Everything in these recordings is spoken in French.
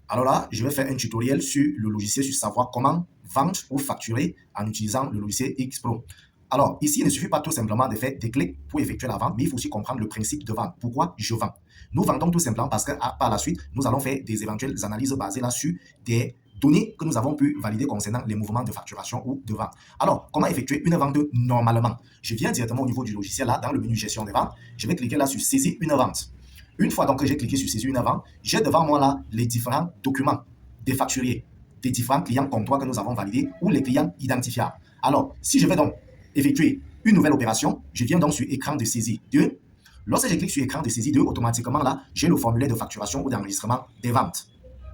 Alors là, je vais faire un tutoriel sur le logiciel, sur savoir comment vendre ou facturer en utilisant le logiciel Xpro. Alors, ici, il ne suffit pas tout simplement de faire des clics pour effectuer la vente, mais il faut aussi comprendre le principe de vente. Pourquoi je vends? Nous vendons tout simplement parce que par la suite, nous allons faire des éventuelles analyses basées là sur des données que nous avons pu valider concernant les mouvements de facturation ou de vente. Alors, comment effectuer une vente normalement? Je viens directement au niveau du logiciel là, dans le menu gestion des ventes. Je vais cliquer là sur saisir une vente. Une fois donc que j'ai cliqué sur saisir une vente, j'ai devant moi là les différents documents des facturiers, des différents clients comptoirs que nous avons validés ou les clients identifiables. Alors, si je vais donc effectuer une nouvelle opération, je viens donc sur écran de saisie 2. Lorsque je clique sur écran de saisie 2, automatiquement là, j'ai le formulaire de facturation ou d'enregistrement des ventes.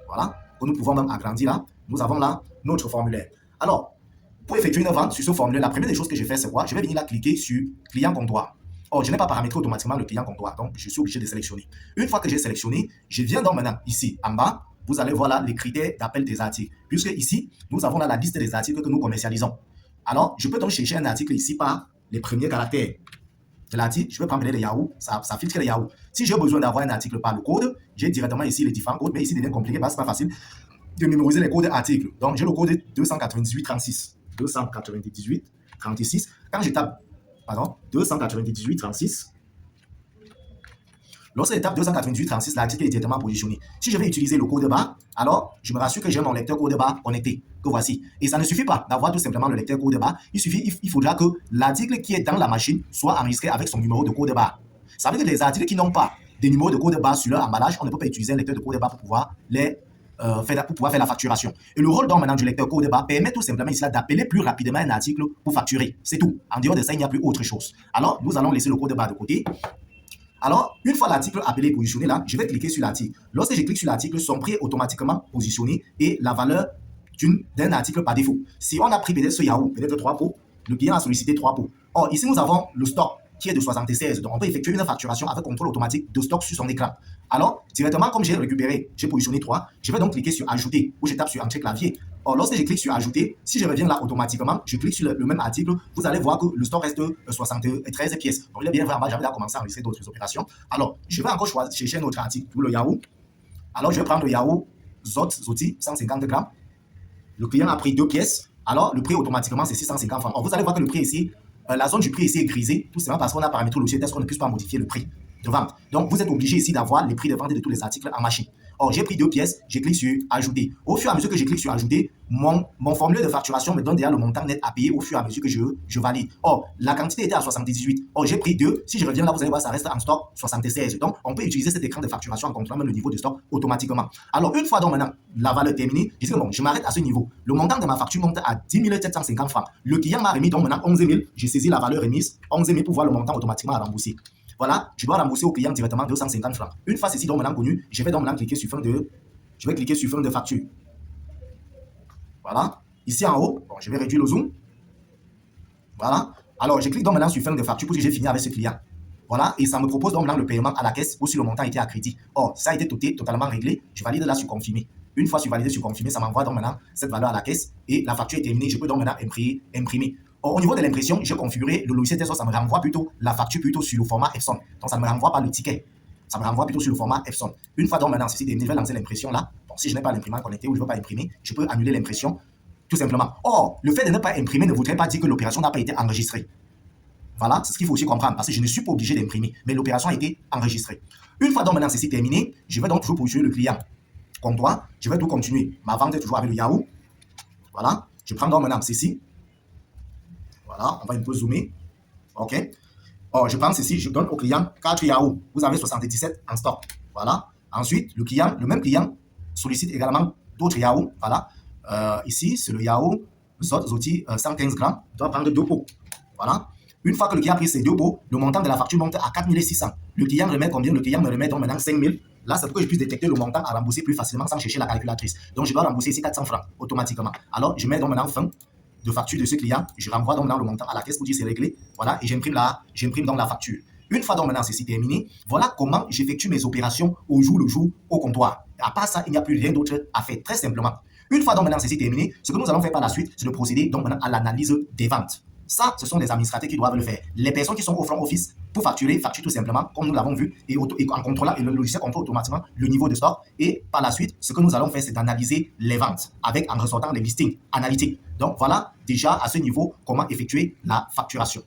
Voilà, que nous pouvons même agrandir là. Nous avons là notre formulaire. Alors, pour effectuer une vente sur ce formulaire, la première des choses que je fais, c'est quoi? Je vais venir là cliquer sur client comptoir. Or, je n'ai pas paramétré automatiquement le client comptoir, donc je suis obligé de sélectionner. Une fois que j'ai sélectionné, je viens donc maintenant ici en bas, vous allez voir là les critères d'appel des articles. Puisque ici, nous avons là la liste des articles que nous commercialisons. Alors, je peux donc chercher un article ici par les premiers caractères de l'article. Je vais prendre les Yahoo, ça filtre les Yahoo. Si j'ai besoin d'avoir un article par le code, j'ai directement ici les différents codes, mais ici, il devient compliqué parce que ce n'est pas facile de mémoriser les codes articles. Donc, j'ai le code 29836. 29836. Quand je tape 29836. Lorsque je tape 29836, l'article est directement positionné. Si je vais utiliser le code barre, alors je me rassure que j'ai mon lecteur code barre connecté, que voici. Et ça ne suffit pas d'avoir tout simplement le lecteur code barre. Il faudra que l'article qui est dans la machine soit enregistré avec son numéro de code barre. Ça veut dire que les articles qui n'ont pas de numéro de code barre sur leur emballage, on ne peut pas utiliser un lecteur de code barre pour pouvoir faire la facturation. Et le rôle donc maintenant du lecteur code barre permet tout simplement ici d'appeler plus rapidement un article pour facturer. C'est tout. En dehors de ça, il n'y a plus autre chose. Alors, nous allons laisser le code barre de côté. Alors, une fois l'article appelé et positionné là, je vais cliquer sur l'article. Lorsque je clique sur l'article, son prix est automatiquement positionné et la valeur d'un article par défaut. Si on a pris peut-être ce Yahoo, peut-être 3 pots, le client a sollicité 3 pots. Or, ici, nous avons le stock qui est de 76. Donc, on peut effectuer une facturation avec contrôle automatique de stock sur son écran. Alors, directement, comme j'ai récupéré, j'ai positionné 3, je vais donc cliquer sur Ajouter ou je tape sur Entrée clavier. Or, lorsque je clique sur Ajouter, si je reviens là automatiquement, je clique sur le même article, vous allez voir que le stock reste 73 pièces. Donc, il est bien vrai, j'avais commencé à enregistrer d'autres opérations. Alors, je vais encore chercher un autre article pour le Yahoo. Alors, je vais prendre le Yahoo Zoti 150 grammes. Le client a pris 2 pièces. Alors, le prix automatiquement, c'est 650 francs. Or, vous allez voir que le prix ici, la zone du prix ici est grisée, tout simplement parce qu'on a paramétré le logiciel tel qu'on ne puisse pas modifier le prix de vente. Donc, vous êtes obligé ici d'avoir les prix de vente de tous les articles en machine. Or, j'ai pris 2 pièces, je clique sur Ajouter. Au fur et à mesure que je clique sur Ajouter, mon formulaire de facturation me donne déjà le montant net à payer au fur et à mesure que je valide. Or, la quantité était à 78. Or, j'ai pris 2. Si je reviens là, vous allez voir, ça reste en stock 76. Donc, on peut utiliser cet écran de facturation en contrôlant même le niveau de stock automatiquement. Alors, une fois donc maintenant la valeur terminée, je dis que bon, je m'arrête à ce niveau. Le montant de ma facture monte à 10 750 francs. Le client m'a remis donc maintenant 11 000. J'ai saisi la valeur remise, 11 000 pour voir le montant automatiquement à rembourser. Voilà, je dois rembourser au client directement 250 francs. Une fois ceci donc maintenant connu, je vais donc maintenant cliquer sur fin de facture. Voilà, ici en haut, bon, je vais réduire le zoom. Voilà, alors je clique donc maintenant sur fin de facture pour que j'ai fini avec ce client. Voilà, et ça me propose donc maintenant le paiement à la caisse ou si le montant était à crédit. Or, ça a été totalement réglé. Je valide là sur confirmer. Une fois sur validé sur confirmer, ça m'envoie donc maintenant cette valeur à la caisse et la facture est terminée. Je peux donc maintenant imprimer. Or, au niveau de l'impression, j'ai configuré le logiciel ça me renvoie plutôt la facture plutôt sur le format Epson. Donc, ça ne me renvoie pas le ticket. Ça me renvoie plutôt sur le format Epson. Une fois donc maintenant, ceci terminé, je vais lancer l'impression là. Donc, si je n'ai pas l'imprimant connecté ou je ne veux pas imprimer, je peux annuler l'impression tout simplement. Or, le fait de ne pas imprimer ne voudrait pas dire que l'opération n'a pas été enregistrée. Voilà, c'est ce qu'il faut aussi comprendre parce que je ne suis pas obligé d'imprimer, mais l'opération a été enregistrée. Une fois donc maintenant ceci terminé, je vais donc toujours positionner le client comptoir. Je vais tout continuer. Ma vente est toujours avec le Yahoo. Voilà, je prends donc maintenant ceci. Voilà, on va un peu zoomer. OK. Or, je prends ceci, je donne au client 4 Yahoo. Vous avez 77 en stock. Voilà. Ensuite, le même client sollicite également d'autres Yahoo. Voilà. Ici, c'est le Yahoo Zoti 115 grammes. Je dois prendre 2 pots. Voilà. Une fois que le client a pris ces 2 pots, le montant de la facture monte à 4 600. Le client remet combien? Le client me remet donc maintenant 5 000. Là, c'est pour que je puisse détecter le montant à rembourser plus facilement sans chercher la calculatrice. Donc, je dois rembourser ici 400 francs automatiquement. Alors, je mets donc maintenant fin de facture de ce client. Je renvoie donc maintenant le montant à la caisse pour dire c'est réglé. Voilà, et j'imprime donc la facture. Une fois donc maintenant ceci terminé, voilà comment j'effectue mes opérations au jour le jour au comptoir. À part ça, il n'y a plus rien d'autre à faire, très simplement. Une fois donc maintenant ceci terminé, ce que nous allons faire par la suite, c'est de procéder donc maintenant à l'analyse des ventes. Ça, ce sont les administrateurs qui doivent le faire. Les personnes qui sont au front office pour facturer, facturent tout simplement, comme nous l'avons vu, et en contrôlant, et le logiciel contrôle automatiquement le niveau de stock. Et par la suite, ce que nous allons faire, c'est d'analyser les ventes en ressortant les listings analytiques. Donc voilà déjà à ce niveau comment effectuer la facturation.